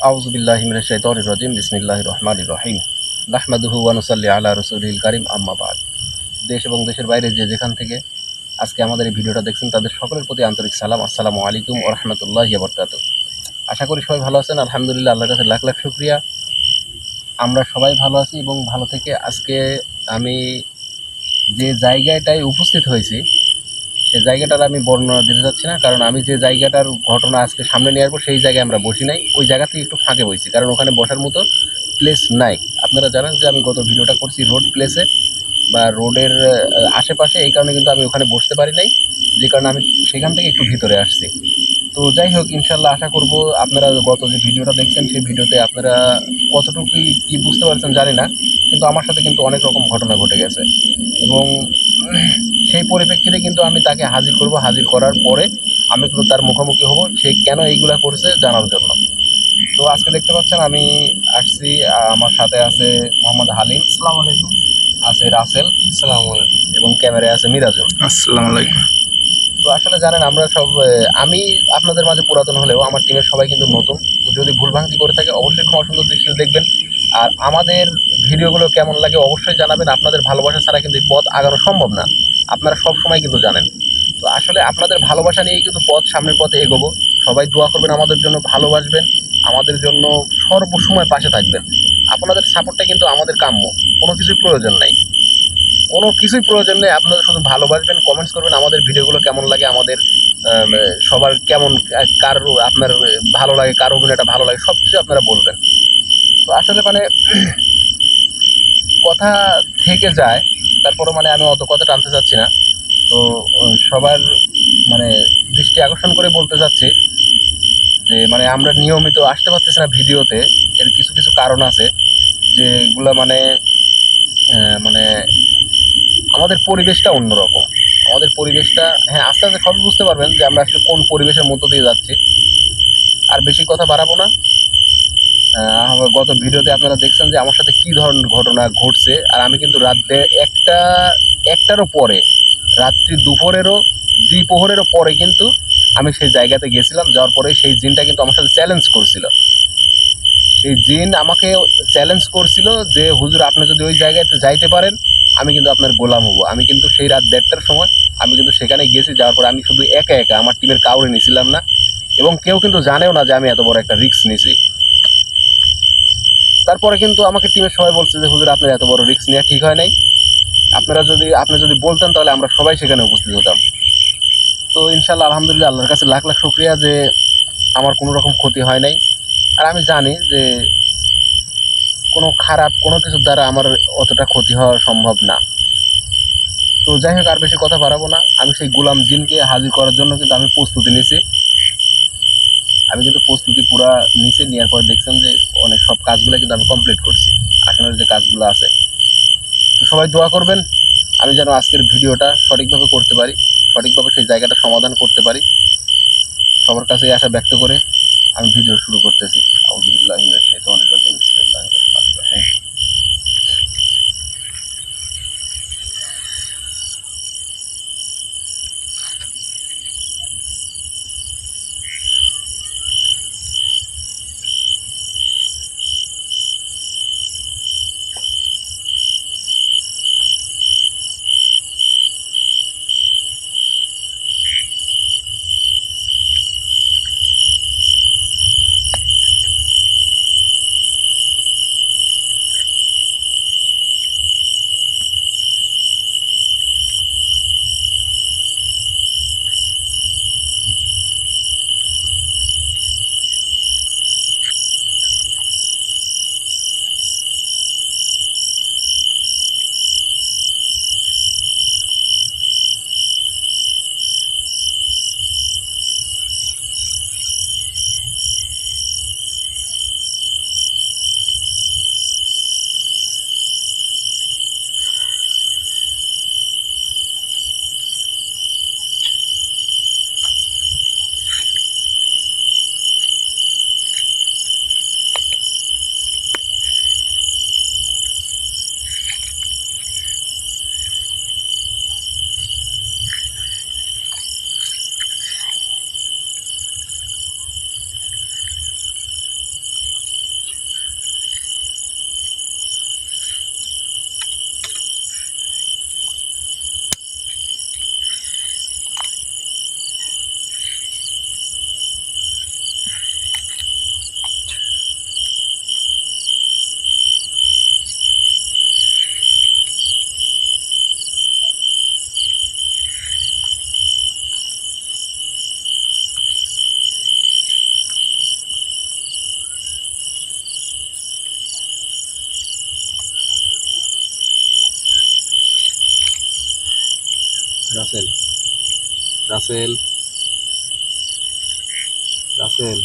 আউযু বিল্লাহি মিনাশ শাইতানির রাজিম বিসমিল্লাহির রহমানির রহিম নাহমাদুহু ওয়া নুসাল্লি আলা রাসূলিল কারীম আম্মা বাদ। দেশ এবং দেশের বাইরে যে যেখান থেকে আজকে আমাদের এই ভিডিওটা দেখছেন তাদের সকলের প্রতি আন্তরিক সালাম। আসসালামু আলাইকুম ওয়া রাহমাতুল্লাহি ওয়া বারাকাতুহু। আশা করি সবাই ভালো আছেন। আলহামদুলিল্লাহ, আল্লাহর কাছে লাখ লাখ শুকরিয়া। আমরা সবাই ভালো আছি এবং ভালো থেকে আজকে আমি যে জায়গাটায় উপস্থিত হয়েছি সেই জায়গাটার আমি বর্ণনা দিতে চাচ্ছি না, কারণ আমি যে জায়গাটার ঘটনা আজকে সামনে নিয়ে আসবো সেই জায়গায় আমরা বসি নাই। ওই জায়গা থেকে একটু ফাঁকে বসছি, কারণ ওখানে বসার মতো প্লেস নাই। আপনারা জানেন যে আমি গত ভিডিওটা করছি রোড প্লেসে বা রোডের আশেপাশে, এই কারণে কিন্তু আমি ওখানে বসতে পারি নাই, যে কারণে আমি সেখান থেকে একটু ভিতরে আসছি। তো যাই হোক, ইনশাল্লাহ আশা করব আপনারা গত যে ভিডিওটা দেখছেন সেই ভিডিওতে আপনারা কতটুকু কি বুঝতে পারছেন জানি না, কিন্তু আমার সাথে কিন্তু অনেক রকম ঘটনা ঘটে গেছে এবং সেই পরিপ্রেক্ষিতে কিন্তু আমি তাকে হাজির করব। হাজির করার পরে আমি কিন্তু তার মুখোমুখি হব সে কেন এইগুলা করছে জানার জন্য। তো আজকে দেখতে পাচ্ছেন আমি আসছি, আমার সাথে আছে মোহাম্মদ হালিম, আসসালামু আলাইকুম। আছে রাসেল আসসালামু আলাইকুম। এবং ক্যামেরায় আছে মিরাজুল। আসসালামু আলাইকুম। তো আসলে জানেন আমরা সব আমি আপনাদের মাঝে পুরাতন হলেও আমার টিমের সবাই কিন্তু নতুন। তো যদি ভুলভ্রান্তি করে থাকে অবশ্যই ক্ষমা সুন্দর দৃষ্টিতে দেখবেন। আর আমাদের ভিডিওগুলো কেমন লাগে অবশ্যই জানাবেন। আপনাদের ভালোবাসা ছাড়া কিন্তু এই পথ আগানো সম্ভব না, আপনারা সব সময় কিন্তু জানেন। তো আসলে আপনাদের ভালোবাসা নিয়েই কিন্তু সামনের পথে এগোবো। সবাই দোয়া করবেন আমাদের জন্য, ভালোবাসবেন, আমাদের জন্য সর্বসময় পাশে থাকবেন। আপনাদের সাপোর্টটা কিন্তু আমাদের কাম্য, কোনো কিছুর প্রয়োজন নাই, কোনো কিছুই প্রয়োজন নেই। আপনারা শুধু ভালোবাসবেন, কমেন্টস করবেন আমাদের ভিডিওগুলো কেমন লাগে, আমাদের সবার কেমন, কার আপনার ভালো লাগে, কার অভিনয়টা ভালো লাগে, সব কিছু আপনারা বলবেন। তো আসলে মানে কথা থেকে যায়, তারপরে মানে আমি অত কথা টানতে চাচ্ছি না। তো সবার মানে দৃষ্টি আকর্ষণ করে বলতে চাচ্ছি যে মানে আমরা নিয়মিত আসতে পারতেছি না ভিডিওতে, এর কিছু কিছু কারণ আছে যেগুলো মানে মানে আমাদের পরিবেশটা অন্যরকম। আমাদের পরিবেশটা, হ্যাঁ, আস্তে আস্তে সবই বুঝতে পারবেন যে আমরা আসলে কোন পরিবেশের মধ্য দিয়ে যাচ্ছি। আর বেশি কথা বাড়াবো না। গত ভিডিওতে আপনারা দেখছেন যে আমার সাথে কী ধরনের ঘটনা ঘটছে। আর আমি কিন্তু রাত একটারও পরে, রাত্রি দুপুরেরও দ্বিপ্রহরেরও পরে কিন্তু আমি সেই জায়গাতে গেছিলাম। যাওয়ার পরে সেই জিনটা কিন্তু আমার সাথে চ্যালেঞ্জ করছিল। এই জিন আমাকে চ্যালেঞ্জ করছিল যে হুজুর আপনি যদি ওই জায়গাতে যাইতে পারেন আমি কিন্তু আপনার গোলাম হব। আমি কিন্তু সেই রাত 1:30টার সময় আমি কিন্তু সেখানে গেছি। যাওয়ার পরে আমি শুধু একা একা, আমার টিমের কাউরে নিয়েছিলাম না এবং কেউ কিন্তু জানেও না যে আমি এত বড় একটা রিস্ক নিয়েছি। তারপরে কিন্তু আমাকে টিমের সবাই বলছে যে হুজুর আপনার এত বড় রিস্ক নেওয়া ঠিক হয় নাই, আপনি যদি বলতেন তাহলে আমরা সবাই সেখানে উপস্থিত হতাম। তো ইনশাল্লাহ আলহামদুলিল্লাহ, আল্লাহর কাছে লাখ লাখ শুকরিয়া যে আমার কোনো রকম ক্ষতি হয় নাই। আর আমি জানি যে কোনো খারাপ কোনো কিছুর দ্বারা আমার অতটা ক্ষতি হওয়া সম্ভব না। তো যাই হোক, আর বেশি কথা বাড়াবো না। আমি সেই গোলাম জিনকে হাজির করার জন্য কিন্তু আমি প্রস্তুতি নিয়েছি। আমি কিন্তু প্রস্তুতি পুরা নিচে নেওয়ার পর দেখছেন যে অনেক সব কাজগুলো কিন্তু আমি কমপ্লিট করছি, আসলে যে কাজগুলো আছে। তো সবাই দোয়া করবেন আমি যেন আজকের ভিডিওটা সঠিকভাবে করতে পারি, সঠিকভাবে সেই জায়গাটা সমাধান করতে পারি। সবার কাছে এই আশা ব্যক্ত করে আমি ভিডিও শুরু করতেছি। আউযু বিল্লাহি মিনাশ শাইতানির রাজিম বিসমিল্লাহির রহমানির রহিম। রাসেল রাসেল রাসেল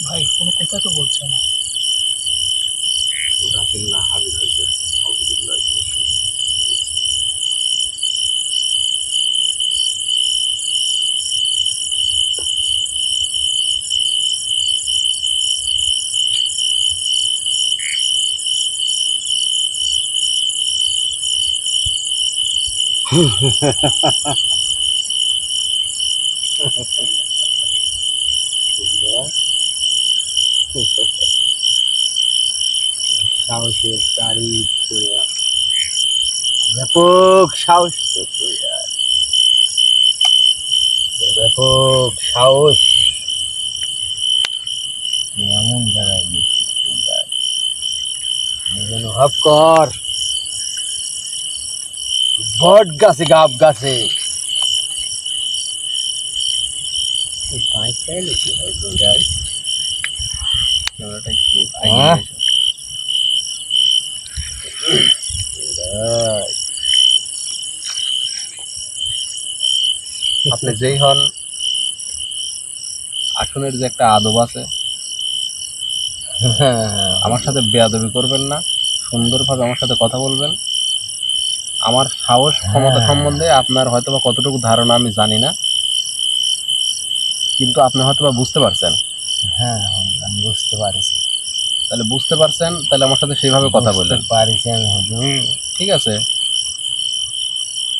ভাই কোনো কথা তো বলছে না। রাসেল না হাবিব হয়েছে। আলহামদুলিল্লাহ। সাহসের তারিফ কইরা ব্যাপক সাহস তো কইরা ব্যাপক সাহস তুই এমন জায়গায় গেছিস নিজের অনুভব কর বট গাছে গাব গাছে ক্যামেরাটা একটু হ্যাঁ? আপনি যেই হন, আসনের যে একটা আদব আছে, আমার সাথে বেয়াদবি করবেন না, সুন্দরভাবে আমার সাথে কথা বলবেন। আমার সাহস ক্ষমতা সম্বন্ধে আপনার হয়তোবা কতটুকু ধারণা আমি জানি না, কিন্তু আপনি হয়তোবা বুঝতে পারছেন। হ্যাঁ আমি বুঝতে পারছি। তাহলে বুঝতে পারছেন, তাহলে আমার সাথে সেইভাবে কথা বললেন। পারিছি আমি হুজুর, ঠিক আছে,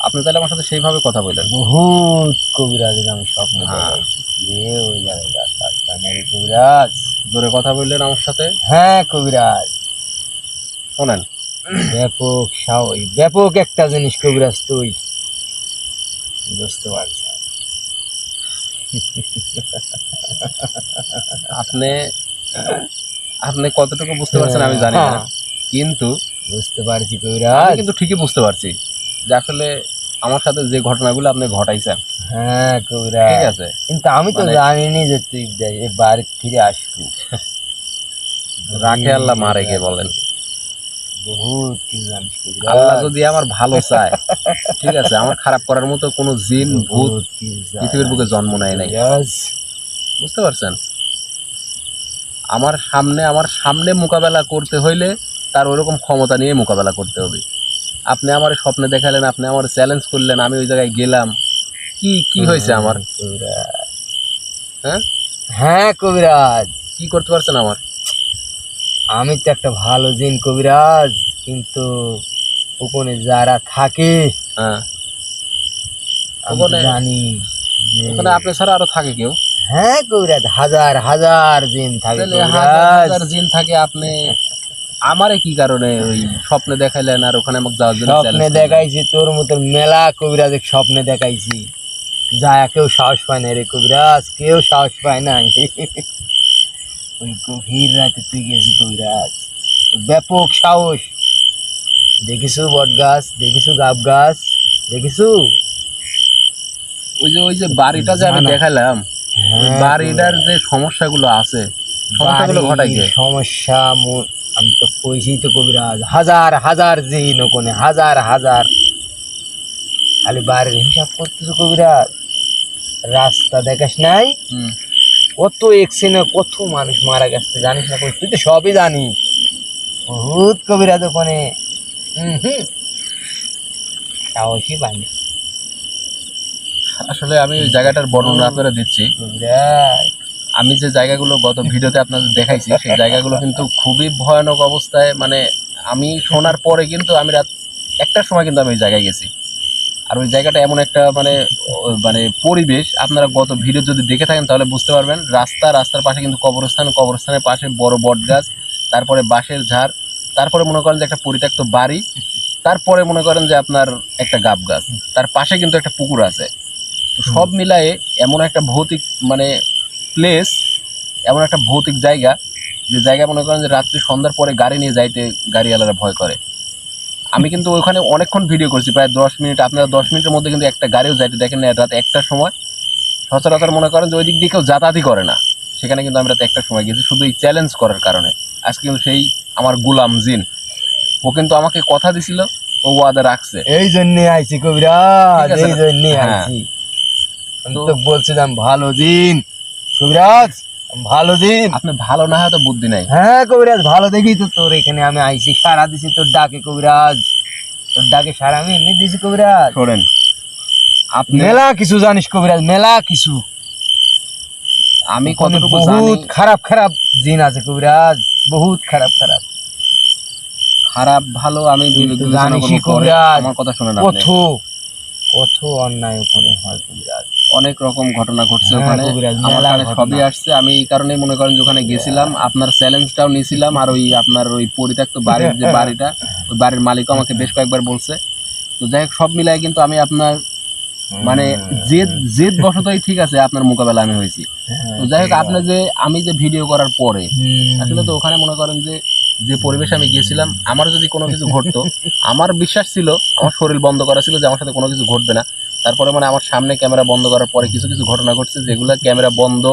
আপনি তাহলে আমার সাথে সেইভাবে কথা বললেন। বহুত কবিরাজের আমি স্বপ্ন হ্যাঁ। দেখাইছি ওই জায়গায় কবিরাজ। জোরে কথা বললেন আমার সাথে। হ্যাঁ কবিরাজ, শোনেন, ব্যাপক সাহস, ব্যাপক একটা জিনিস কবিরাজ তুই বুঝতে পারছি। আপনি আপনি কতটুকু বুঝতে পারছেন আমি জানি না, কিন্তু বুঝতে পারছি আমি কবিরাজ। কিন্তু ঠিকই বুঝতে পারছি যে আসলে আমার সাথে যে ঘটনাগুলো আপনি ঘটাইছেন। হ্যাঁ কবিরাজ, ঠিক আছে, কিন্তু আমি তো মানে- জানিনি যে তুই বাড়ি ফিরে আসবি। রাখে আল্লাহ মারে কে বলেন। বহুত কিছু জানিস কবিরাজ। আল্লাহ যদি আমার ভালো চায়, ঠিক আছে, আমার খারাপ করার মতো কোনো জিন ভূত বহুত কিছু জানিস পৃথিবীর বুকে জন্ম নেয় নাই। কবিরাজ। বুঝতে পারছেন? আমার সামনে মোকাবেলা করতে হইলে তার ওইরকম ক্ষমতা নিয়ে মোকাবেলা করতে হবে। আপনি আমার স্বপ্নে দেখালেন, আপনি আমার চ্যালেঞ্জ করলেন, আমি ওই জায়গায় গেলাম, কি হয়েছে আমার? কবিরাজ, হ্যাঁ, হ্যাঁ কবিরাজ, কি করতে পারছেন আমার? আমি তো একটা ভালো জিন কবিরাজ, কিন্তু ওখানে যারা থাকে হ্যাঁ, আমি তো ওখানে- জানি যে ওখানে আপনি ছাড়া আরো থাকে কেউ? হ্যাঁ কবিরাজ, হাজার হাজার জিন থাকে তাহলে কবিরাজ। হাজার জিন থাকে, আপনি আমারে কি কারণে ওই স্বপ্নে দেখাইলেন আর ওখানে আমাকে যাওয়ার জন্য স্বপ্নে challenge করলেন? দেখাইছি তোর মতো মেলা কবিরাজ স্বপ্নে দেখাইছি, যা কেউ সাহস পায় না রে কবিরাজ, কেউ সাহস পায় না। ওই গভীর রাতে তুই গেছি কবিরাজ, ব্যাপক সাহস। দেখিছু বট গাছ, দেখিছু গাব গাছ, দেখিছু ওই যে বাড়িটা যে আমি জানা। দেখালাম, ওই হ্যাঁ, বাড়িটার যে সমস্যাগুলো আছে, সমস্যাগুলো ঘটাই কে? বাড়ির সমস্যা আমি তো কইছি তো কবিরাজ, হাজার হাজার জিন ওখানে, হাজার হাজার। খালি বাড়ির হিসাব করতেছো কবিরাজ, রাস্তা দেখাস নাই? হুম। কত এক্সিডেন্ট, কত মানুষ মারা গেছে জানিস না? তুই তো সবই জানিস। বহুত কবিরাজ ওখানে সাহসই পাইনি আসলে আমি ওই জায়গাটার বর্ণনা আপনারা দিচ্ছি। কবিরাজ। আমি যে জায়গাগুলো গত ভিডিওতে আপনাদের দেখাইছি, সেই জায়গাগুলো কিন্তু খুবই ভয়ানক অবস্থায়, মানে আমি শোনার পরে কিন্তু আমি রাত 1টার সময় কিন্তু আমি ওই জায়গায় গেছি। আর ওই জায়গাটা এমন একটা মানে পরিবেশ, আপনারা গত ভিডিও যদি দেখে থাকেন তাহলে বুঝতে পারবেন। রাস্তার পাশে কিন্তু কবরস্থান, কবরস্থানের পাশে বড় বট গাছ, তারপরে বাঁশের ঝাড়, তারপরে মনে করেন যে একটা পরিত্যক্ত বাড়ি, তারপরে মনে করেন যে আপনার একটা গাব গাছ, তার পাশে কিন্তু একটা পুকুর আছে। তো সব মিলায়ে এমন একটা ভৌতিক মানে প্লেস, এমন একটা ভৌতিক জায়গা, যে জায়গা মনে করেন যে রাত্রি সন্ধ্যার পরে গাড়ি নিয়ে যাইতে গাড়িওয়ালারা ভয় করে। আমি কিন্তু ওখানে অনেকক্ষণ ভিডিও করছি, প্রায় 10 মিনিট। আপনারা 10 মিনিটের মধ্যে কিন্তু একটা গাড়িও যাইতে দেখেন না। রাত 1টার সময় সচরাচর মনে করেন যে ওই দিক দিয়ে কেউ যাতায়াতই করে না, সেখানে কিন্তু আমি রাত 1টার সময় গেছি শুধু এই চ্যালেঞ্জ করার কারণে। আজকে কিন্তু সেই আমার গোলাম জিন ও কিন্তু আমাকে কথা দিছিল, ও ওয়াদা রাখছে। এই জন্যে আইছি কবিরাজ, ঠিক আছে। এই জন্যে হ্যাঁ। আইছি। আমি তো- তো বলছিলাম ভালো দিন কবিরাজ, ভালো দিন। আপনি ভালো না হয় তো বুদ্ধি নাই। হ্যাঁ কবিরাজ, ভালো দেখি তো তোর এখানে আমি আইছি, সারা দিছি তোর ডাকে কবিরাজ, তোর ডাকে সারা আমি এমনি দিছি কবিরাজ। শোনেন, আপনি মেলা কিছু জানিস কবিরাজ, মেলা কিছু। আমি ওখানে কতটুকু জানি, বহুত খারাপ খারাপ জিন আছে কবিরাজ, বহুত খারাপ খারাপ। খারাপ ভালো আমি তুই তো বিবেচনা জানিসই করবো পরে। কবিরাজ, আমার কথা শোনেন, কত আপনি কত অন্যায় ওখানে হয় কবিরাজ। অনেক রকম ঘটনা ঘটছে হ্যাঁ ওখানে, কবিরাজ, আমার মেলা কানে ঘটনা। সবই আসছে। আমি এই কারণেই মনে করেন যে ওখানে গেছিলাম, আপনার চ্যালেঞ্জটাও নিয়েছিলাম, আর ওই আপনার ওই পরিত্যক্ত বাড়ির যে বাড়িটা, ওই বাড়ির মালিকও আমাকে বেশ কয়েকবার বলছে। তো যাই হোক, সব মিলাই কিন্তু আমি আপনার মানে জেদ বশতই ঠিক আছে আপনার মোকাবেলা আমি হয়েছি। তো যাই হোক, আপনি যে আমি যে ভিডিও করার পরে আসলে তো ওখানে মনে করেন যে যে পরিবেশে আমি গিয়েছিলাম, আমার যদি কোনো কিছু ঘটতো, আমার বিশ্বাস ছিল, আমার শরীর বন্ধ করা ছিল যে আমার সাথে কোনো কিছু ঘটবে না। তারপরে মানে আমার সামনে ক্যামেরা বন্ধ করার পরে কিছু কিছু ঘটনা ঘটছে, যেগুলো ক্যামেরা বন্ধ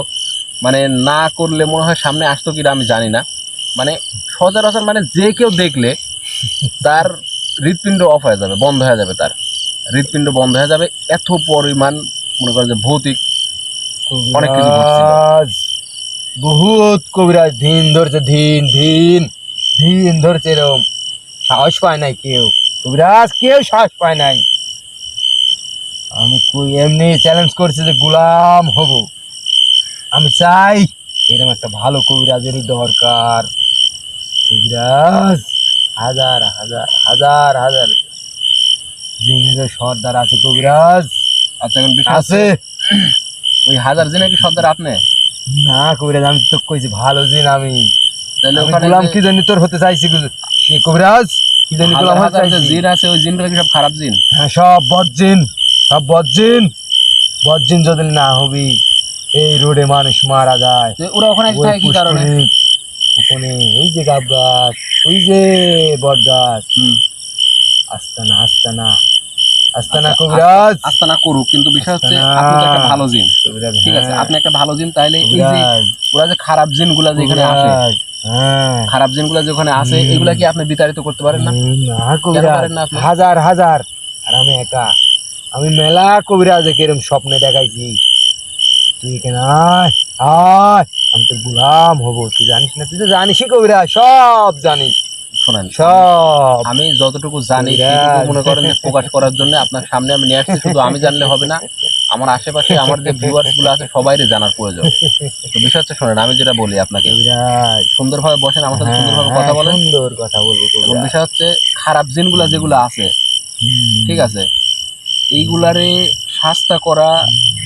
মানে না করলে মনে হয় সামনে আসতো কিনা আমি জানি না। মানে সচরাচর মানে যে কেউ দেখলে তার হৃৎপিণ্ড অফ হয়ে যাবে, বন্ধ হয়ে যাবে, তার হৃৎপিণ্ড বন্ধ হয়ে যাবে। এত পরিমাণ মনে করেন যে ভৌতিক অনেক কিছু ঘটছিল। কবিরাজ, বহুত কবিরাজ দিন ধরছে, দিন দিন দিন ধরছে, এরকম সাহস পায় নাই কেউ কবিরাজ, কেউ সাহস পায় নাই। আমি কই এমনি চ্যালেঞ্জ করছি যে গোলাম হব। আমি চাই এরকম একটা ভালো কবিরাজেরই দরকার কবিরাজ। হাজার হাজার হাজার হাজার জিনের সর্দার আছে কবিরাজ, আচ্ছা, এখন বিষয় আছে, আছে। ওই হাজার দিনে কি সর্দার আপনি? না কবিরাজ, আমি তো কইছি ভালো জিন আমি। তাহলে আমি ওখানে গোলাম যে কি জন্য তোর হতে চাইছি সে কবিরাজ, কি জন্য গোলাম হাজার হতে হাজার যে চাইছি? জিন আছে, ওই জিনগুলো কি সব খারাপ জিন? হ্যাঁ, সব বদজিন, সব বদজিন। বদজিন যদি না হবি এই রোডে মানুষ মারা যায়। তো ওরা ওখানে ওই থাকে কি কারণে? পুষ্করিণী, ওখানে ওই যে গাব গাছ, ওই যে বট গাছ, হুম, আস্তানা আস্তানা আস্তানা আচ্ছা, কবিরাজ। আস্তানা করুক, কিন্তু বিষয় হচ্ছে আস্তানা। আপনি তো একটা ভালো জিন, কবিরাজ, ঠিক আছে, হ্যাঁ, আপনি একটা ভালো জিন, তাইলে এই যে কবিরাজ, ওরা যে খারাপ জিনগুলা যে এখানে আসে, কবিরাজ, হ্যাঁ। খারাপ জিনগুলা যে ওখানে আসে, এগুলা কি আপনি বিতাড়িত করতে পারেন না? না কেন কবিরাজ, পারেন না আপনি? হাজার হাজার, আর আমি একা। আমি মেলা কবিরাজে এরকম স্বপ্নে দেখাইছি। তুই এখানে আয়, আয়, আমি তো গোলাম হবো, তুই জানিস না? তুই তো জানিসই কবিরাজ, সব জানিস, শোনেন, সব। আমি যতটুকু জানি কবিরাজ। সেটুকু মনে করেন যে প্রকাশ করার জন্য আপনার সামনে আমি নিয়ে আসছি। শুধু আমি জানলে হবে না, আমার আশেপাশে আমার যে ভিউয়ার্স গুলো আছে সবাইরে জানার প্রয়োজন। তো বিষয় হচ্ছে, শোনেন, আমি যেটা বলি আপনাকে, কবিরাজ, সুন্দরভাবে বসেন, আমার সাথে হ্যাঁ, সুন্দরভাবে হ্যাঁ, কথা বলেন। সুন্দর কথা বলবো এবং কবিরাজ। বিষয় হচ্ছে, খারাপ জিনগুলা যেগুলো আছে, হুম, ঠিক আছে, এইগুলারে শাস্তা করা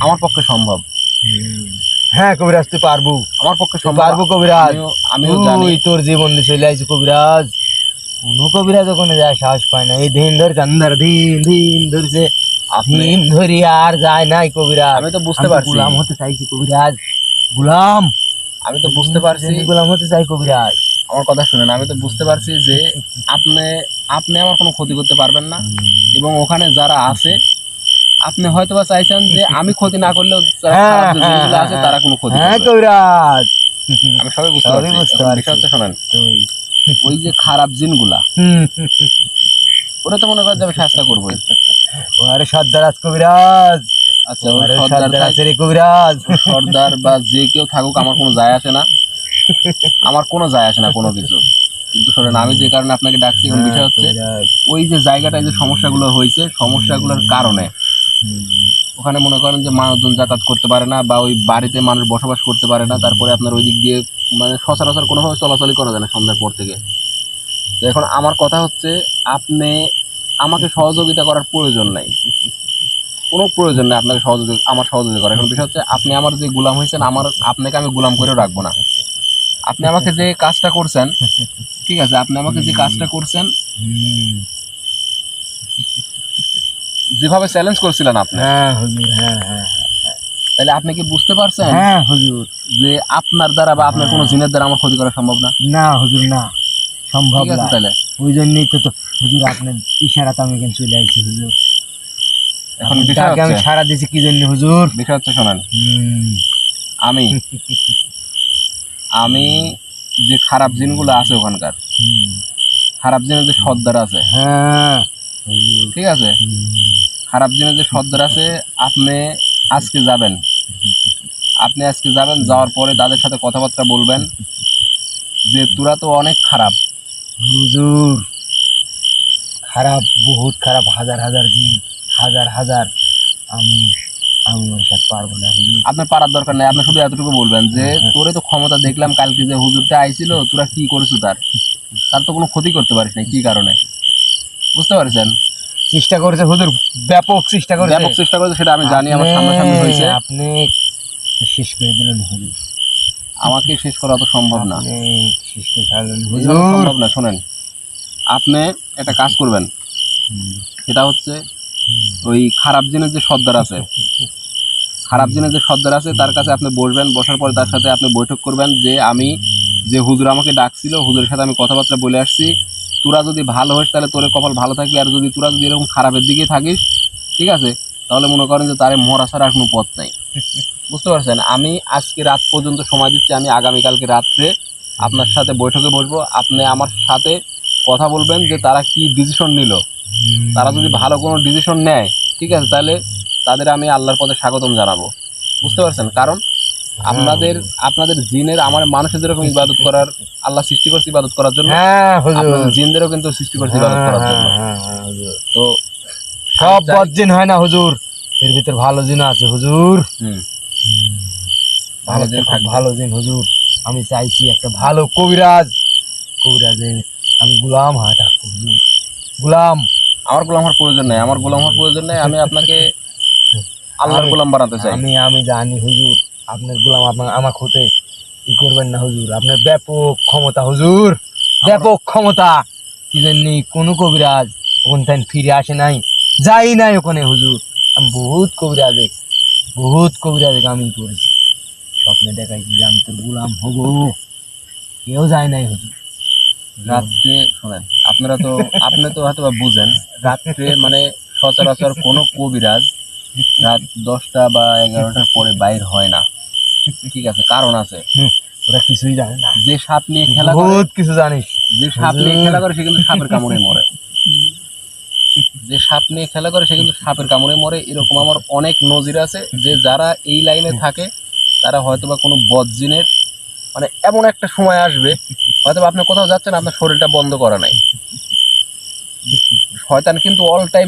আমার পক্ষে সম্ভব, হুম। হ্যাঁ কবিরাজ, তুই পারবো, আমার পক্ষে তুই সম্ভব। পারবো কবিরাজ। আমিও জানি। তুই তোর জীবন দিয়ে চলে আইছি কবিরাজ, কোনো কবিরাজ ওখানে যায় সাহস পায় না। এই দিন ধরে চান্দার দিন দিন ধরছে, আপনি দিন ধরি আর যায় নাই কবিরাজ। আমি তো বুঝতে আমি তো পারছি, গোলাম হতে চাইছি কবিরাজ, গোলাম। আমি তো বুঝতে পারছি, গোলাম হতে চাই কবিরাজ। আমার কথা শুনেন, আমি তো বুঝতে পারছি যে আপনি আপনি আমার কোনো ক্ষতি করতে পারবেন না। এবং ওখানে যারা আছে, আপনি হয়তো বা চাইছেন যে আমি ক্ষতি না করলেও যারা হ্যাঁ, খারাপ যে হ্যাঁ, জিনিসগুলো আছে হ্যাঁ, তারা কোনো ক্ষতি হ্যাঁ করবে। কবিরাজ, আমি সবই বুঝতে সবই পারছি। বুঝতে এখন পারছি। বিষয় হচ্ছে, শোনেন, তুই ওই যে খারাপ জিনগুলা, হুম, ওরা তো মনে করেন যে আমি শাস্তা করবোই। ওরে সর্দার আছে কবিরাজ, আচ্ছা, ওই ওরে সর্দার সর্দার থাক, আছে রে কবিরাজ। সর্দার বা যে কেউ থাকুক, আমার কোনো যায় আসে না, আমার কোনো যায় আসে না কোনো কিছু। কিন্তু শোনেন, আমি যে কারণে আপনাকে ডাকছি, এখন বিষয় হচ্ছে, কবিরাজ, ওই যে জায়গাটায় যে সমস্যাগুলো হয়েছে, সমস্যাগুলোর কারণে হুম, ওখানে মনে করেন যে মানুষজন যাতায়াত করতে পারে না, বা ওই বাড়িতে মানুষ বসবাস করতে পারে না। তারপরে আপনার ওই দিক দিয়ে মানে সচরাচর কোনোভাবে চলাচলই করা যায় না সন্ধ্যার পর থেকে। তো এখন আমার কথা হচ্ছে, আপনি আমাকে সহযোগিতা করার প্রয়োজন নাই, কোনো প্রয়োজন নেই আপনাকে আমার সহযোগিতা করার। এখন বিষয় হচ্ছে, আপনি আমার যে গোলাম হয়েছেন, আপনাকে আমি গোলাম করেও রাখবো না। আপনি আমাকে যে কাজটা করছেন, ঠিক আছে, আপনি আমাকে যে কাজটা করছেন, হুম। যেভাবে চ্যালেঞ্জ করছিলেন আপনি, হ্যাঁ হুজুর, হ্যাঁ, হ্যাঁ, তাহলে আপনি কি বুঝতে পারছেন হ্যাঁ হুজুর। যে আপনার দ্বারা বা আপনার কোনো জিনের দ্বারা আমার ক্ষতি করা সম্ভব না? না হুজুর, না, সম্ভব ঠিক আছে, না। তাহলে ওই জন্যই তো হুজুর আপনার ইশারাতে আমি এখানে চলে আইছি হুজুর। এখন আপনার বিষয় ডাকে আমি হচ্ছে, সারা দিছি কি জন্য হুজুর? বিষয় হচ্ছে, শোনেন, হুম, আমি আমি যে খারাপ জিনগুলো আছে ওখানকার, হুম, খারাপ জিনের যে সর্দার আছে, হ্যাঁ হুজুর। ঠিক আছে, খারাপ জিনের যে সর্দার আছে, আপনি আজকে যাবেন, যাওয়ার পরে তাদের সাথে কথাবার্তা বলবেন যে তোরা তো অনেক খারাপ। হুজুর খারাপ, বহুত খারাপ, হাজার হাজার দিন, হাজার হাজার। আমি আমি ওর সাথে পারবো না হুজুর। আপনার পারার দরকার নাই, আপনি শুধু এতটুকু বলবেন যে তোরে তো ক্ষমতা দেখলাম কালকে যে হুজুরটা আইছিল, তোরা কি করেছো, তার তো কোনো ক্ষতি করতে পারিস না, কি কারণে, বুঝতে পারছেন? চেষ্টা করেছে হুজুর, ব্যাপক চেষ্টা করেছে। ব্যাপক চেষ্টা করেছে সেটা আমি জানি, আমার সামনাসামনি হয়েছে। আপনি শেষ করে দিলেন হুজুর, আমাকে শেষ করা তো সম্ভব না, আপনি শেষ করে ফেললেন এইভাবে হুজুর। সম্ভব না। শোনেন, আপনি একটা কাজ করবেন, সেটা হচ্ছে ওই খারাপ জিনের যে সর্দার আছে, তার কাছে আপনি বসবেন, বসার পরে তার সাথে আপনি বৈঠক করবেন যে আমি যে হুজুর আমাকে ডাকছিল, হুজুরের সাথে আমি কথাবার্তা বলে আসছি, তোরা যদি ভালো হইস তাহলে তোর কপাল ভালো থাকবে, আর যদি তোরা যদি এরকম খারাপের দিকে থাকিস, ঠিক আছে, তাহলে মনে করেন যে তারে মরা ছাড়া আর কোনো পথ নাই, বুঝতে পারছেন? আমি আজকে রাত পর্যন্ত সময় দিচ্ছি, আমি আগামীকালকে রাত্রে আপনার সাথে বৈঠকে বসবো, আপনি আমার সাথে কথা বলবেন যে তারা কি ডিসিশন নিল। তারা যদি ভালো কোনো ডিসিশন নেয়, ঠিক আছে, তাহলে তাদের আমি আল্লাহর পথে স্বাগতম জানাবো, বুঝতে পারছেন? কারণ আপনাদের জিনের আমার মানুষের যেরকম ইবাদত করার আল্লাহ সৃষ্টি করছে ইবাদত করার জন্য, হ্যাঁ হুজুর, আপনাদের জিনদেরও কিন্তু সৃষ্টি করছে ইবাদত করার জন্য। হুজুর। তো সব আমি চাই- বদ জিন হয় না হুজুর, এর ভিতর ভালো জিন আছে হুজুর। হুম, ভালো জিন একটা খুব থাকবে। ভালো জিন হুজুর। আমি চাইছি একটা ভালো কবিরাজে আমি গুলাম হয়ে থাকবো হুজুর, গুলাম। আমার গোলাম হওয়ার প্রয়োজন নেই, আমি আপনাকে আল্লাহর গোলাম বানাতে চাই। আমি জানি হুজুর, আপনার গোলাম আমাকে হতে ই করবেন না হুজুর। আপনার ব্যাপক ক্ষমতা হুজুর, ব্যাপক ক্ষমতা। কি জন্য কোনো কবিরাজ ওখান থেকে ফিরে আসে নাই, যাই নাই ওখানে হুজুর। আমি বহুত কবিরাজে আমি করেছি, স্বপ্নে দেখাইছি যে আমি তোর গোলাম হবো, কেউ যায় নাই হুজুর। রাত্রে শোনেন, আপনি তো হয়তো বা বুঝেন, রাত্রে মানে সচরাচর কোনো কবিরাজ রাত 10টা বা 11টার পরে বাইর হয় না, ঠিক আছে, কারণ আছে। ওরা কিছুই জানে না, যে সাপ নিয়ে খেলা করে, বহুত কিছু জানিস। সে কিন্তু সাপের কামড়ে মরে। সে কিন্তু সাপের কামড়ে মরে। এরকম আমার অনেক নজির আছে যে যারা এই লাইনে থাকে তারা হয়তোবা কোনো বদজিনের মানে এমন একটা সময় আসবে, হয়তো আপনি কোথাও যাচ্ছেন, আপনার শরীরটা বন্ধ করা নাই, শয়তান কিন্তু অল টাইম,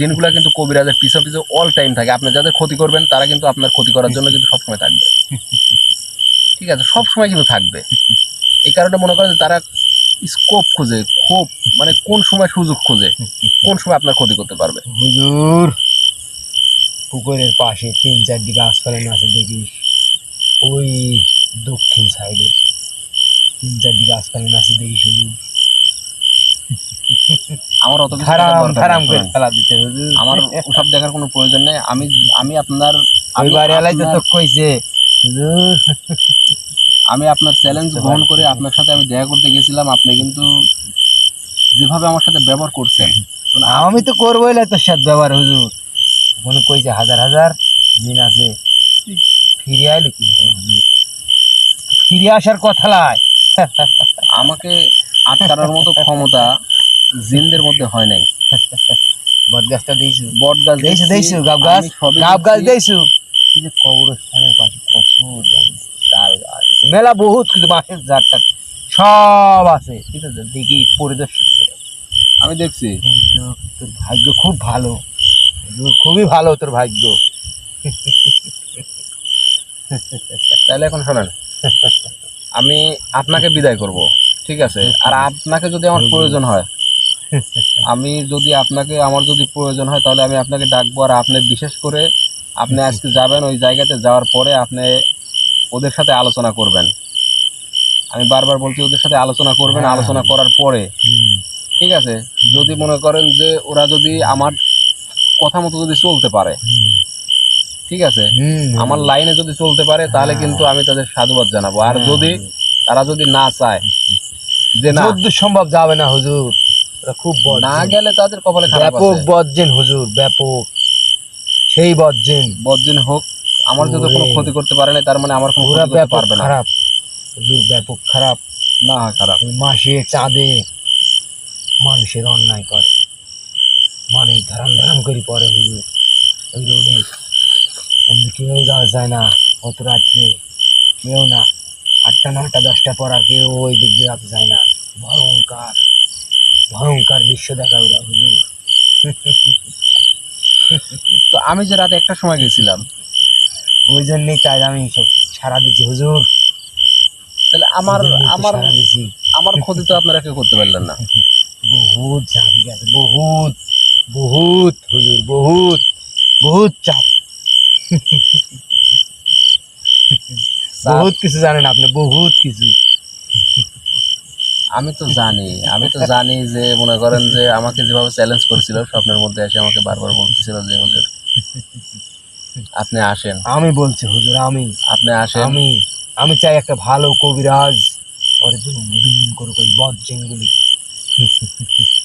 জিনগুলো কিন্তু কবিরাজের পিছনে পিছনে অল টাইম থাকে। আপনি যাদের ক্ষতি করবেন তারা কিন্তু আপনার ক্ষতি করার জন্য কিন্তু সবসময় থাকবে, ঠিক আছে, সবসময় কিন্তু থাকবে। এই কারণে মনে করেন যে তারা স্কোপ খোঁজে, খুব মানে কোন সময় সুযোগ খোঁজে, কোন সময় আপনার ক্ষতি করতে পারবে। হুজুর পুকুরের পাশে 3-4টি গাছপালা আছে দেখিস, ওই দক্ষিণ সাইডে 3-4টি গাছপালা আছে দেখিস হুজুর। আমার অত কিছু খারাম দেখার দরকার খারাম নেই, করে শোনেন, ফেলা দিতে হুজুর। আমার ওসব দেখার কোনো প্রয়োজন নেই। আমি আপনার ওই আমি বাড়ি এলাই তো আপনার- তোকে কইছে হুজুর। আমি আপনার চ্যালেঞ্জ গ্রহণ করে আপনার সাথে আমি দেখা করতে গেছিলাম। আপনি কিন্তু যেভাবে আমার সাথে ব্যবহার করছেন, আমি তো করবোই না তোর সাথে ব্যবহার হুজুর। ওখানে কইছে হাজার হাজার দিন আছে, ফিরে আইলো কি হবে হুজুর? ফিরে আসার কথা লাই। আমাকে আটকানোর মতো ক্ষমতা জিনদের মধ্যে হয় নাই। বট গাছটা দিয়েছু, বট গাছ দিয়েছু দেখছি, দিয়েছু গাব গাছ, আমি সবই গাব গাছ দেখছি। দিয়েছু। কি যে কবরস্থানের পাশে কত জঙ্গল, তাল গাছ, মেলা বহুত কিছু বাঁশের ঝাড়টা সব আছে, ঠিক আছে, দেখি পরিদর্শন করে। আমি দেখছি। কিন্তু তোর ভাগ্য খুব ভালো হুজুর, খুবই ভালো তোর ভাগ্য। তাহলে এখন শোনেন, আমি আপনাকে বিদায় করব, ঠিক আছে, আর আপনাকে যদি আমার প্রয়োজন হয়, আমার যদি প্রয়োজন হয় তাহলে আমি আপনাকে ডাকবো। আর আপনি বিশেষ করে আপনি আজকে যাবেন ওই জায়গাতে, যাওয়ার পরে আপনি ওদের সাথে আলোচনা করবেন। আমি বারবার বলছি ওদের সাথে আলোচনা করবেন, হ্যাঁ। আলোচনা করার পরে, ঠিক আছে, যদি মনে করেন যে ওরা যদি আমার কথা মতো যদি চলতে পারে, ঠিক আছে, আমার লাইনে যদি চলতে পারে, তাহলে কিন্তু আমি তাদের সাধুবাদ জানাবো। আর যদি তারা যদি না চায়, যে না, যদ্দূর সম্ভব যাবে না হুজুর, ওরা খুব না বদজিন, গেলে তাদের কপালে খারাপ ব্যাপক আছে। বদজিন হুজুর, ব্যাপক সেই বদজিন। বদদিন হোক, আমার যদি কোনো ক্ষতি করতে পারে না, তার মানে আমার কোনো ওরা ক্ষতি করতে ব্যাপক পারবে না। খারাপ হুজুর, ব্যাপক খারাপ। না হয় খারাপ। ওই মাসে চাঁদে মানুষের অন্যায় করে, মানুষ ধারাম ধারাম করে পড়ে হুজুর ওই রোডে। অন্য কেউ যাওয়া যায় না অত রাত্রে, কেউ না, 8টা 9টা 10টা পর আর কেউ ওই দিক দিয়ে যেতে যায় না। ভয়ঙ্কর ভয়ঙ্কর দৃশ্য দেখা ওরা হুজুর। তো আমি যে রাতে একটার সময় গেছিলাম, ওই জন্যই তাই আমি সারা দিচ্ছি হুজুর। তাহলে আমার ওই জন্যই তো আমার সারা দিছি। আমার ক্ষতি তো আপনারা কেউ করতে পারলেন না। বহুত চাপি গেছে, বহুত বহুত হুজুর, বহুত বহুত চাপ। বহুত কিছু জানেন আপনি, বহুত কিছু। আমি তো জানি যে মনে করেন যে আমাকে যেভাবে চ্যালেঞ্জ করেছিল স্বপ্নের মধ্যে এসে আমাকে বারবার বলতেছিল যে হুজুর আপনি আসেন, আমি বলছি হুজুর, আমি আপনি আসেন। আমি আমি চাই একটা ভালো কবিরাজ ওরে দুম দুম করে ওই বজ্জিনগুলি।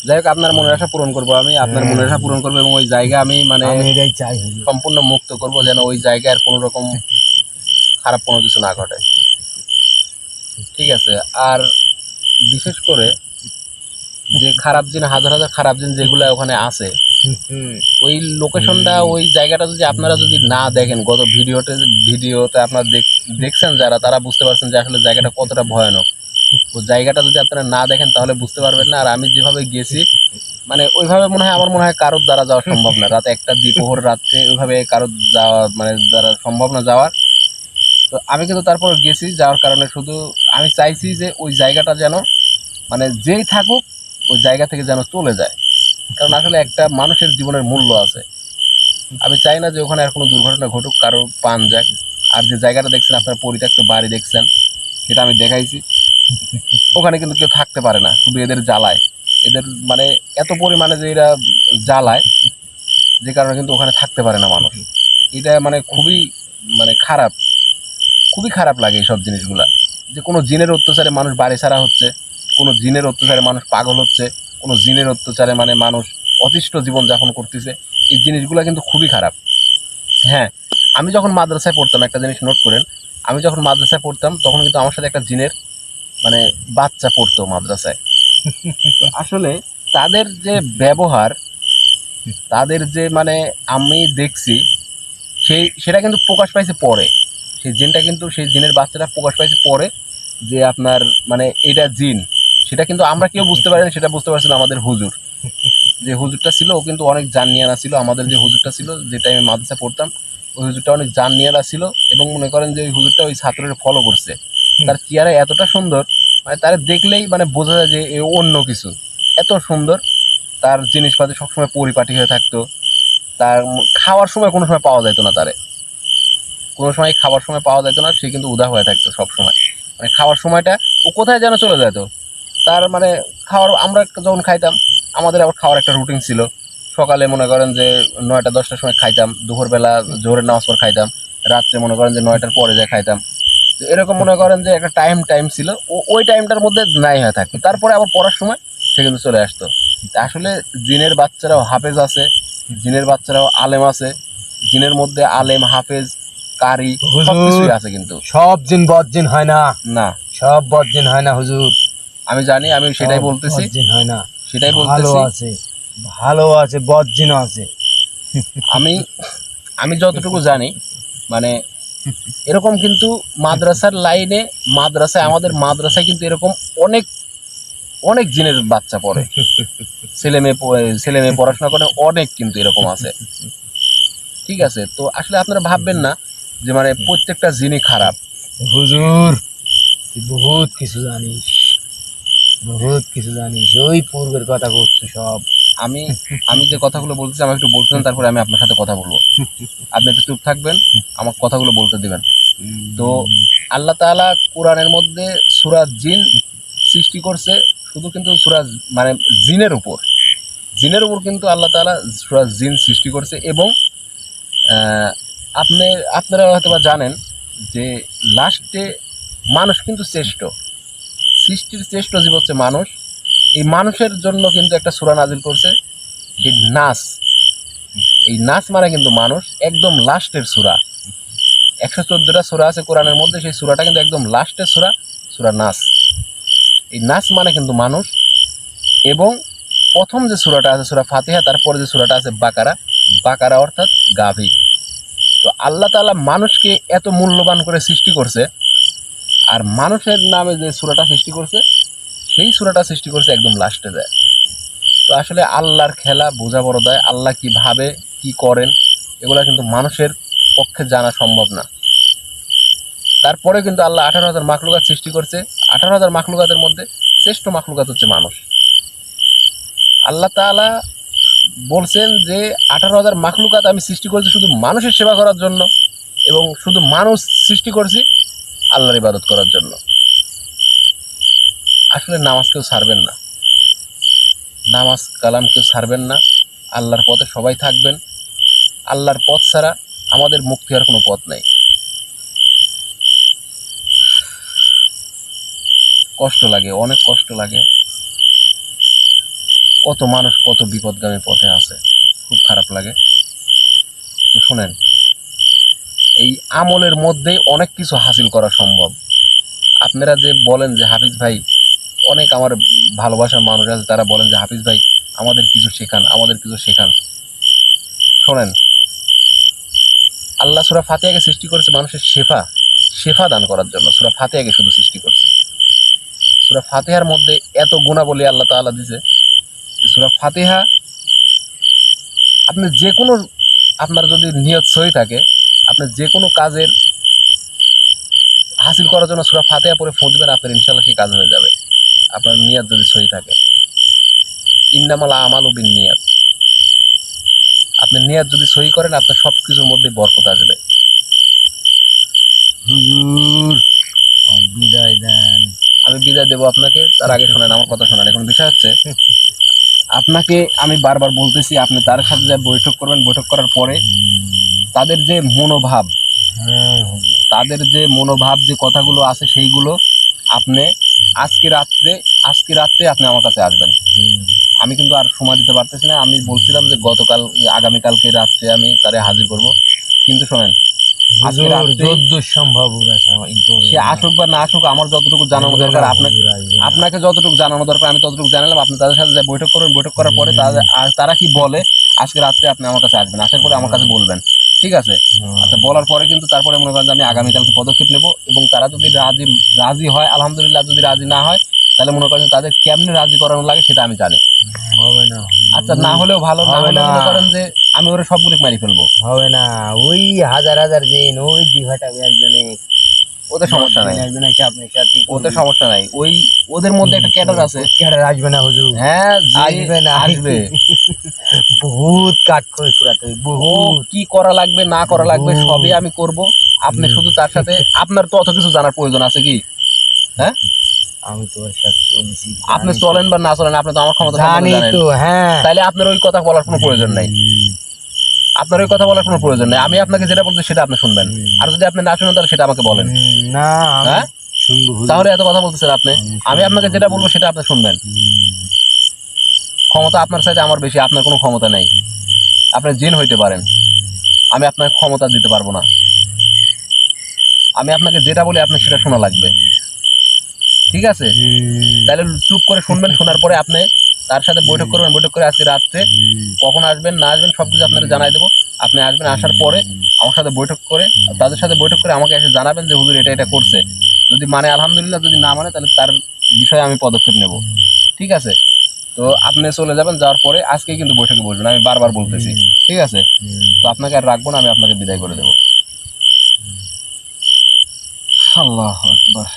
যাই হোক, আপনার মনের আশা পূরণ করবো, আমি আপনার মনের আশা পূরণ করবো এবং ওই জায়গা আমি মানে আমি এটাই চাই হুজুর। সম্পূর্ণ মুক্ত করব, যেন ওই জায়গায় আর কোনো রকম খারাপ কোনো কিছু না ঘটে। ঠিক আছে। আর বিশেষ করে যে খারাপ জিন, হাজার হাজার খারাপ জিন যেগুলো ওখানে আছে, ওই লোকেশনটা, ওই জায়গাটা যদি আপনারা যদি না দেখেন, গত ভিডিওতে আপনারা দেখছেন যারা, তারা বুঝতে পারছেন যে আসলে জায়গাটা কতটা ভয়ানক। ওই জায়গাটা যদি আপনারা না দেখেন তাহলে বুঝতে পারবেন না। আর আমি যেভাবে গেছি, মানে ওইভাবে আমার মনে হয় কারোর দ্বারা যাওয়া সম্ভব না। রাতে একটা দ্বিপ্রহর রাত্রে ওইভাবে কারোর যাওয়া মানে দ্বারা সম্ভব না যাওয়ার। তো আমি কিন্তু তারপর গেছি, যাওয়ার কারণে শুধু আমি চাইছি যে ওই জায়গাটা যেন মানে যেই থাকুক ওই জায়গা থেকে যেন চলে যায়। কারণ আসলে একটা মানুষের জীবনের মূল্য আছে। আমি চাই না যে ওখানে আর কোনো দুর্ঘটনা ঘটুক, কারো প্রাণ যাক। আর যে জায়গাটা দেখছেন আপনার পরিত্যক্ত বাড়ি দেখছেন, সেটা আমি দেখাইছি। ওখানে কিন্তু কেউ থাকতে পারে না, শুধু এদের জ্বালায়। এদের মানে এত পরিমাণে যে এরা জ্বালায়, যে কারণে কিন্তু ওখানে থাকতে পারে না মানুষ। এটা মানে খুবই মানে খারাপ, খুবই খারাপ লাগে এইসব জিনিসগুলা। যে কোনো জিনের অত্যাচারে মানুষ বাড়ি ছাড়া হচ্ছে, কোনো জিনের অত্যাচারে মানুষ পাগল হচ্ছে, কোনো জিনের অত্যাচারে মানে মানুষ অতিষ্ঠ জীবনযাপন করতেছে। এই জিনিসগুলো কিন্তু খুবই খারাপ। হ্যাঁ, আমি যখন মাদ্রাসায় পড়তাম, একটা জিনিস নোট করেন, আমি যখন মাদ্রাসায় পড়তাম তখন কিন্তু আমার সাথে একটা জিনের মানে বাচ্চা পড়তো মাদ্রাসায়। তো আসলে তাদের যে ব্যবহার, তাদের যে মানে আমি দেখছি, সেটা কিন্তু প্রকাশ পাইছে পরে। সেই জিনটা কিন্তু, সেই জিনের বাচ্চাটা প্রকাশ পাইছে পরে, যে আপনার মানে এটা জিন। সেটা কিন্তু আমরা কেউ বুঝতে পারিনি, সেটা বুঝতে পারছিল আমাদের হুজুর। যে হুজুরটা ছিল ও কিন্তু অনেক জান নিয়ানা ছিল। আমাদের যে হুজুরটা ছিল, যে টাইমে মাদ্রাসা পড়তাম, ওই হুজুরটা অনেক জান নিয়ানা ছিল। এবং মনে করেন যে ওই হুজুরটা ওই ছাত্রের ফলো করছে। তার চেহারা এতটা সুন্দর, মানে তার দেখলেই মানে বোঝা যায় যে এ অন্য কিছু। এত সুন্দর, তার জিনিসপাতি সবসময় পরিপাটি হয়ে থাকতো। তার খাওয়ার সময় কোনো সময় পাওয়া যেত না তারে, কোনো সময় খাওয়ার সময় পাওয়া যেত না। সে কিন্তু উদা হয়ে থাকতো সব সময়, মানে খাওয়ার সময়টা ও কোথায় যেন চলে যেত। তার মানে খাওয়ার, আমরা যখন খাইতাম, আমাদের আবার খাওয়ার একটা রুটিন ছিল। সকালে মনে করেন যে 9টা 10টার সময় খাইতাম, দুপুরবেলা জোহরের নামাজ পর খাইতাম, রাত্রে মনে করেন যে 9টার পরে যায় খাইতাম। তো এরকম মনে করেন যে একটা টাইম ছিল, ওই টাইমটার মধ্যে নাই হয়ে থাকতো। তারপরে আবার পড়ার সময় সে কিন্তু চলে আসতো। তা আসলে জিনের বাচ্চারাও হাফেজ আছে, জিনের বাচ্চারাও আলেম আছে। জিনের মধ্যে আলেম, হাফেজ, কারি সবকিছুই আছে কিন্তু। সব জিন বজ্জিন হয় না, না, সব বজ্জিন হয় না হুজুর। আমি জানি, আমি সেটাই বলতেছি, বজ্জিন হয় না, সেটাই ভালো বলতেছি। আছে, ভালো আছে, বজ্জিনও আছে। আমি আমি যতটুকু জানি, মানে এরকম কিন্তু মাদ্রাসার লাইনে, মাদ্রাসায়, আমাদের মাদ্রাসায় কিন্তু এরকম অনেক অনেক জিনের বাচ্চা পড়ে, ছেলে মেয়ে পড়াশোনা করে অনেক, কিন্তু এরকম আছে। ঠিক আছে। তো আসলে আপনারা ভাববেন না যে মানে প্রত্যেকটা জিনই খারাপ। হুজুর তুই বহুত কিছু জানিস, বহুত কিছু জানিস, ওই পূর্বের কথা করছো সব। আমি আমি যে কথাগুলো বলতেছি আমাকে একটু বলতেন, তারপরে আমি আপনার সাথে কথা বলবো। আপনি একটু চুপ থাকবেন, আমার কথাগুলো বলতে দিবেন। তো আল্লাহ তাআলা কোরআনের মধ্যে সূরা জিন সৃষ্টি করছে, শুধু কিন্তু সূরা মানে জিনের উপর কিন্তু আল্লাহ তাআলা সূরা জিন সৃষ্টি করছে। এবং আহ, আপনারা হয়তো বা জানেন যে লাস্টে মানুষ কিন্তু সৃষ্টির শ্রেষ্ঠ জীব হচ্ছে মানুষ। এই মানুষের জন্য কিন্তু একটা সূরা নাজিল করছে, সেই নাস। এই নাস মানে কিন্তু মানুষ, একদম লাস্টের সূরা। 114টা সূরা আছে কোরআনের মধ্যে, সেই সূরাটা কিন্তু একদম লাস্টের সূরা, সূরা নাস। এই নাস মানে কিন্তু মানুষ। এবং প্রথম যে সূরাটা আছে সূরা ফাতিহা, তারপরে যে সূরাটা আছে বাকারা, বাকারা অর্থাৎ গাভী। তো আল্লাহ তাআলা মানুষকে এত মূল্যবান করে সৃষ্টি করছে, আর মানুষের নামে যে সূরাটা সৃষ্টি করছে সেই সূরাটা সৃষ্টি করছে একদম লাস্টে যায়। তো আসলে আল্লাহর খেলা বোঝা বড় দায়। আল্লাহ কি ভাবে কি করেন এগুলা কিন্তু মানুষের পক্ষে জানা সম্ভব না। তারপরে কিন্তু আল্লাহ 18,000 মাখলুকাত সৃষ্টি করছে। 18,000 মাখলুকাতের মধ্যে শ্রেষ্ঠ মাখলুকাত হচ্ছে মানুষ। আল্লাহ তাআলা বলছেন যে 18,000 মাখলুকাত আমি সৃষ্টি করছি শুধু মানুষের সেবা করার জন্য, এবং শুধু মানুষ সৃষ্টি করছি আল্লাহর ইবাদত করার জন্য। আসলে নামাজ কেউ ছাড়বেন না, নামাজ কালাম কেউ ছাড়বেন না। আল্লাহর পথে সবাই থাকবেন। আল্লাহর পথ ছাড়া আমাদের মুক্তি হওয়ার কোনো পথ নেই। কষ্ট লাগে, অনেক কষ্ট লাগে। কত মানুষ কত বিপদগামী পথে আছে, খুব খারাপ লাগে। তো শোনেন, এই আমলের মধ্যেই অনেক কিছু হাসিল করা সম্ভব। আপনারা যে বলেন যে হাফিজ ভাই, অনেক আমার ভালোবাসার মানুষ আছে, তারা বলেন যে হাফিজ ভাই আমাদের কিছু শেখান, আমাদের কিছু শেখান। শোনেন, আল্লাহ সূরা ফাতিহাকে সৃষ্টি করেছে মানুষের শেফা দান করার জন্য। সূরা ফাতিহাকে শুধু সৃষ্টি করছে। সূরা ফাতিহার মধ্যে এত গুণাবলী আল্লাহ তাআলা দিয়েছে। সূরা ফাতিহা আপনি যে কোনো, আপনার যদি নিয়ত সহি থাকে, আপনি যে কোনো কাজের হাসিল করার জন্য সূরা ফাতিহা পড়ে ফোন দিবেন, আপনার ইনশাআল্লাহ সেই কাজ হয়ে যাবে, আপনার নিয়ত যদি সহি থাকে। ইন্নামাল আমালু বিন্নিয়াত। আপনি নিয়ত যদি সহি করেন, আপনার সব কিছুর মধ্যে বরকত আসবে। হুজুর বিদায় দেন। আমি বিদায় দেবো আপনাকে, তার আগে শোনেন আমার কথা শোনেন। এখন বিষয় হচ্ছে, আপনাকে আমি বারবার বলতেছি আপনি তার সাথে যা বৈঠক করবেন, বৈঠক করার পরে তাদের যে মনোভাব, হ্যাঁ হুজুর। তাদের যে মনোভাব, যে কথাগুলো আছে সেইগুলো আপনি আজকে রাত্রে আপনি আমার কাছে আসবেন। আমি কিন্তু আর সময় দিতে পারতেছি না। আমি বলছিলাম যে আগামীকালকে রাত্রে আমি তারে হাজির করব, কিন্তু শোনেন, আজকে হুজুর রাত্রে যদ্দূর সম্ভব সে আসুক বা না আসুক, আমার যতটুকু জানানো দরকার আপনাকে যতটুকু জানানো দরকার আমি ততটুকু জানালাম। আপনি তাদের সাথে যা বৈঠক করবেন, বৈঠক করার পরে তারা কি বলে আজকে রাত্রে আপনি আমার কাছে আসবেন, আসার পরে আমার কাছে বলবেন, ঠিক আছে? আচ্ছা, বলার পরে কিন্তু তারপরে মনে করেন যে আমি আগামীকালকে পদক্ষেপ নেব, এবং তারা যদি রাজি হয় আলহামদুলিল্লাহ, যদি রাজি না হয় তাহলে মনে করেন তাদের কেমনে রাজি করানো লাগে সেটা আমি জানি। হবে না। আচ্ছা, না হলেও ভালো, না হবে হলেও না। মনে করেন যে আমি ওরা সবগুলো মারি ফেলবো। হবে না, ওই হাজার হাজার দিন ওই দিঘাটাবে একজনে, ওদের সমস্যা নাই, একজন এসে আপনার সাথে ওদের সমস্যা নাই। ওদের মধ্যে একটা ক্যাডার আছে। ক্যাডার আসবে না হুজুর, হ্যাঁ, আসবে না, আসবে। বহুত কাট করে ফুরাতে হবে, ও বহুত। কি করা লাগবে না করা লাগবে সবই আমি করব। আপনি শুধু তার সাথে, আপনার তো অত কিছু জানার প্রয়োজন আছে কি? হ্যাঁ, আমি তোর সাথে চলছি, আপনি চলেন বা না চলেন, আপনি তো আমার ক্ষমতা জানি তো। হ্যাঁ, তাইলে আপনার ওই কথা বলার কোনো প্রয়োজন নাই। আপনার ওই কথা বলার কোনো প্রয়োজন নেই। আমি আপনাকে যেটা বলছি সেটা আপনি শুনবেন, আর যদি আপনি না শুনেন তাহলে সেটা আমাকে বলেন। না হ্যাঁ, শুনবো হুজুর। তাহলে এত কথা বলতেছেন আপনি। আমি আপনাকে যেটা বলবো সেটা আপনি শুনবেন। ক্ষমতা আপনার সাথে আমার বেশি, আপনার কোনো ক্ষমতা নেই। আপনি জিন হইতে পারেন, আমি আপনাকে ক্ষমতা দিতে পারবো না। আমি আপনাকে যেটা বলি আপনার সেটা শোনা লাগবে, ঠিক আছে? তাহলে চুপ করে শুনবেন, শোনার পরে আপনি তার সাথে বৈঠক করবেন, বৈঠক করে আজকে রাত্রে কখন আসবেন না আসবেন সব কিছু আপনাকে জানাই দেবো। আপনি আসবেন, আসার পরে আমার সাথে বৈঠক করে, তাদের সাথে বৈঠক করে আমাকে এসে জানাবেন যে হুজুর এটা এটা করছে। যদি মানে আলহামদুলিল্লাহ, যদি না মানে তাহলে তার বিষয়ে আমি পদক্ষেপ নেব, ঠিক আছে? তো আপনি চলে যাবেন, যাওয়ার পরে আজকেই কিন্তু বৈঠকে বসবেন, আমি বারবার বলতেছি, ঠিক আছে? তো আপনাকে আর রাখবো না, আমি আপনাকে বিদায় করে দেবো। আল্লাহু আকবার।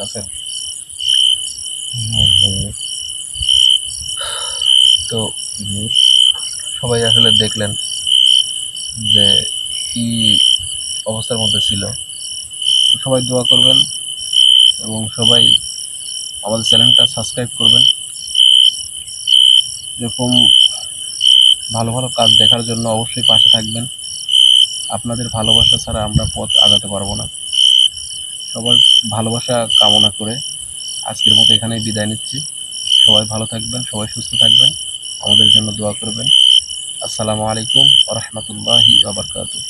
আছেন? তো সবাই আসলে দেখলেন যে কি অবস্থার মধ্যে ছিল। তো সবাই দোয়া করবেন এবং সবাই আমাদের চ্যানেলটা সাবস্ক্রাইব করবেন। এরকম ভালো ভালো কাজ দেখার জন্য অবশ্যই পাশে থাকবেন। আপনাদের ভালোবাসা ছাড়া আমরা পথ আগাতে পারবো না। সবার ভালোবাসা কামনা করে আজকের মতো এখানেই বিদায় নিচ্ছি। সবাই ভালো থাকবেন, সবাই সুস্থ থাকবেন, আমাদের জন্য দোয়া করবেন। আসসালামু আলাইকুম ওয়া রাহমাতুল্লাহি ওয়া বারাকাতুহু।